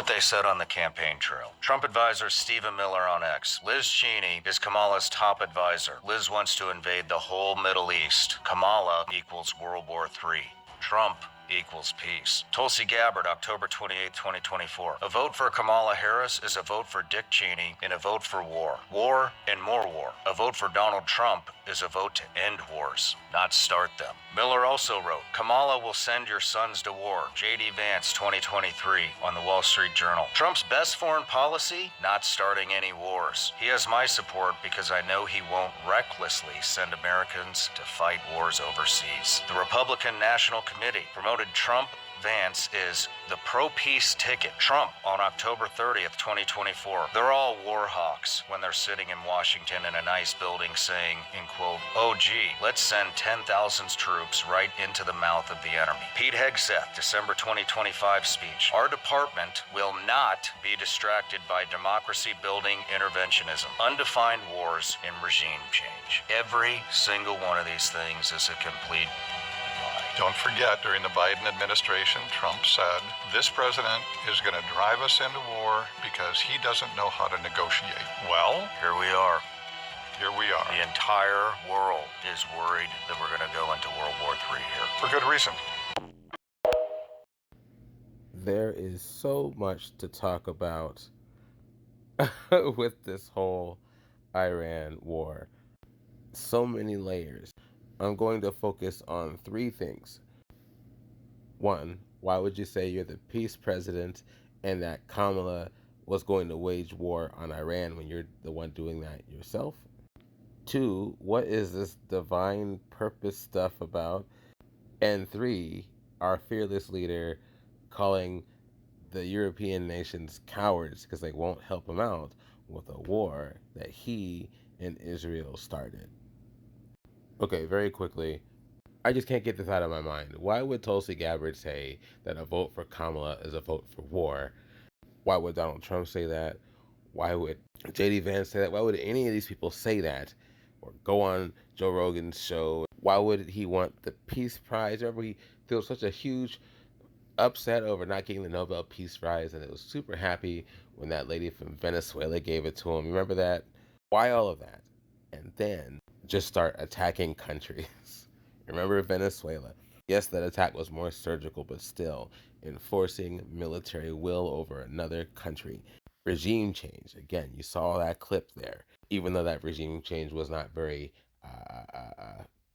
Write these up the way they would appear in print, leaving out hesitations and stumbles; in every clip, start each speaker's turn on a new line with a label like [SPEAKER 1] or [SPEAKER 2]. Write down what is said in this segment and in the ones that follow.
[SPEAKER 1] they said on the campaign trail. Trump advisor Stephen Miller on X. Liz Cheney is Kamala's top advisor. Liz wants to invade the whole Middle East. Kamala equals World War III. Trump equals peace. Tulsi Gabbard, October 28, 2024. A vote for Kamala Harris is a vote for Dick Cheney and a vote for war. War and more war. A vote for Donald Trump is a vote to end wars, not start them. Miller also wrote, Kamala will send your sons to war. J.D. Vance, 2023, on the Wall Street Journal. Trump's best foreign policy? Not starting any wars. He has my support because I know he won't recklessly send Americans to fight wars overseas. The Republican National Committee promoted Trump. Vance is the pro-peace ticket. Trump on October 30th, 2024. They're all war hawks when they're sitting in Washington in a nice building saying, in quote, oh gee, let's send 10,000 troops right into the mouth of the enemy. Pete Hegseth, December 2025 speech. Our department will not be distracted by democracy-building interventionism, undefined wars, and regime change. Every single one of these things is a complete
[SPEAKER 2] Don't forget, during the Biden administration, Trump said, this president is going to drive us into war because he doesn't know how to negotiate. Well,
[SPEAKER 1] here we are.
[SPEAKER 2] Here we are.
[SPEAKER 1] The entire world is worried that we're going to go into World War III here.
[SPEAKER 2] For good reason.
[SPEAKER 3] There is so much to talk about with this whole Iran war. So many layers. I'm going to focus on three things. One, why would you say you're the peace president and that Kamala was going to wage war on Iran when you're the one doing that yourself? Two, what is this divine purpose stuff about? And three, our fearless leader calling the European nations cowards because they won't help him out with a war that he and Israel started. Okay, very quickly, I just can't get this out of my mind. Why would Tulsi Gabbard say that a vote for Kamala is a vote for war? Why would Donald Trump say that? Why would J.D. Vance say that? Why would any of these people say that or go on Joe Rogan's show? Why would he want the Peace Prize? Remember, there was such a huge upset over not getting the Nobel Peace Prize, and it was super happy when that lady from Venezuela gave it to him. Remember that? Why all of that? And then just start attacking countries. Remember Venezuela? Yes, that attack was more surgical, but still enforcing military will over another country. Regime change. Again, you saw that clip there. Even though that regime change was not very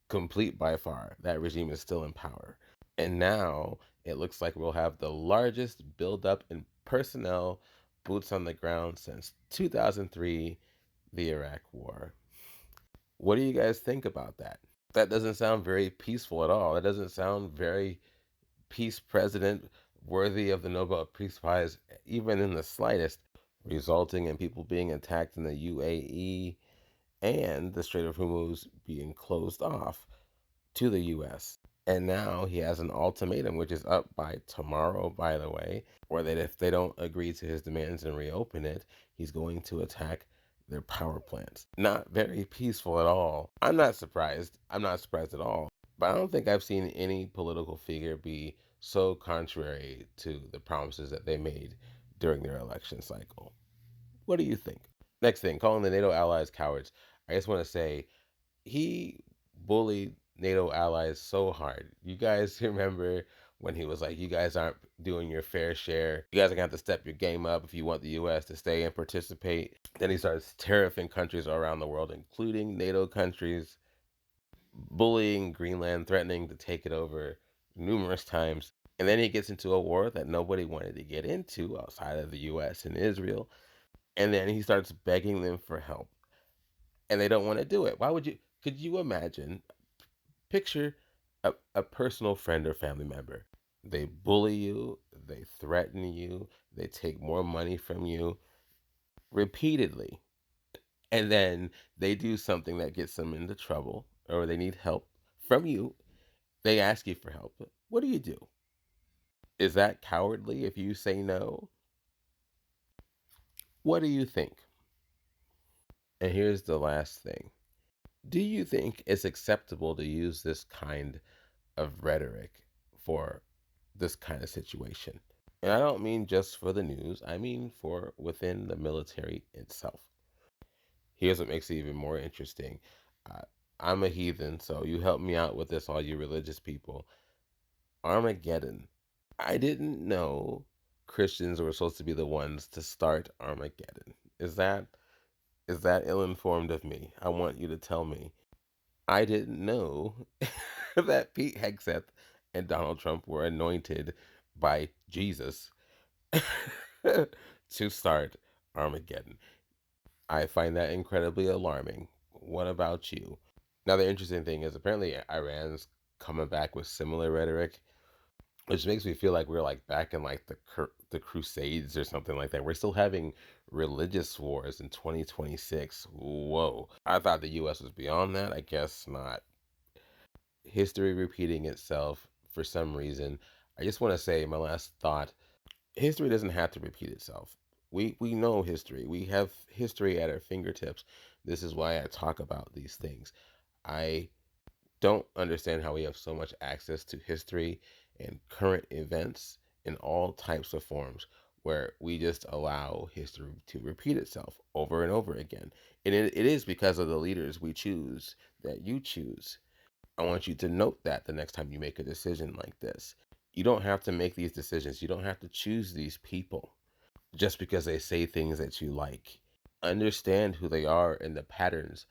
[SPEAKER 3] complete by far, that regime is still in power. And now it looks like we'll have the largest buildup in personnel, boots on the ground since 2003, the Iraq War. What do you guys think about that? That doesn't sound very peaceful at all. That doesn't sound very peace president worthy of the Nobel Peace Prize, even in the slightest, resulting in people being attacked in the UAE and the Strait of Hormuz being closed off to the U.S. And now he has an ultimatum, which is up by tomorrow, by the way, where that if they don't agree to his demands and reopen it, he's going to attack their power plants. Not very peaceful at all. I'm not surprised. I'm not surprised at all. But I don't think I've seen any political figure be so contrary to the promises that they made during their election cycle. What do you think? Next thing, calling the NATO allies cowards. I just want to say, he bullied NATO allies so hard. You guys remember when he was like, you guys aren't doing your fair share. You guys are going to have to step your game up if you want the U.S. to stay and participate. Then he starts tariffing countries around the world, including NATO countries, bullying Greenland, threatening to take it over numerous times. And then he gets into a war that nobody wanted to get into outside of the U.S. and Israel. And then he starts begging them for help. And they don't want to do it. Why would you? Could you imagine? Picture a personal friend or family member. They bully you, they threaten you, they take more money from you repeatedly. And then they do something that gets them into trouble or they need help from you. They ask you for help. What do you do? Is that cowardly if you say no? What do you think? And here's the last thing. Do you think it's acceptable to use this kind of rhetoric for this kind of situation? And I don't mean just for the news, I mean for within the military itself. Here's what makes it even more interesting. Uh, I'm a heathen, so you help me out with this, all you religious people. Armageddon. I didn't know Christians were supposed to be the ones to start Armageddon. Is that ill-informed of me? I want you to tell me. I didn't know that Pete Hegseth and Donald Trump were anointed by Jesus to start Armageddon. I find that incredibly alarming. What about you? Now, the interesting thing is apparently Iran's coming back with similar rhetoric, which makes me feel like we're like back in like the Crusades or something like that. We're still having religious wars in 2026. Whoa. I thought the US was beyond that. I guess not. History repeating itself for some reason. I just want to say my last thought, history doesn't have to repeat itself. We know history. We have history at our fingertips. This is why I talk about these things. I don't understand how we have so much access to history and current events in all types of forms where we just allow history to repeat itself over and over again. And it is because of the leaders we choose that you choose. I want you to note that the next time you make a decision like this. You don't have to make these decisions. You don't have to choose these people just because they say things that you like. Understand who they are and the patterns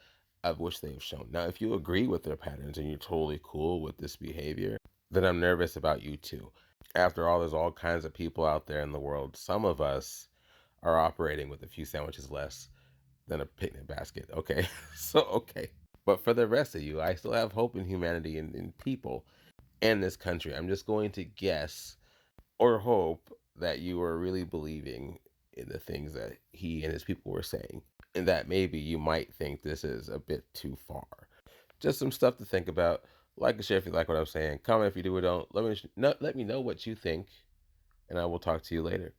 [SPEAKER 3] of which they have shown. Now, if you agree with their patterns and you're totally cool with this behavior, then I'm nervous about you too. After all, there's all kinds of people out there in the world. Some of us are operating with a few sandwiches less than a picnic basket. Okay. Okay. But for the rest of you, I still have hope in humanity and in people and this country. I'm just going to guess or hope that you are really believing in the things that he and his people were saying, and that maybe you might think this is a bit too far. Just some stuff to think about. Like and share if you like what I'm saying. Comment if you do or don't. Let me know what you think, and I will talk to you later.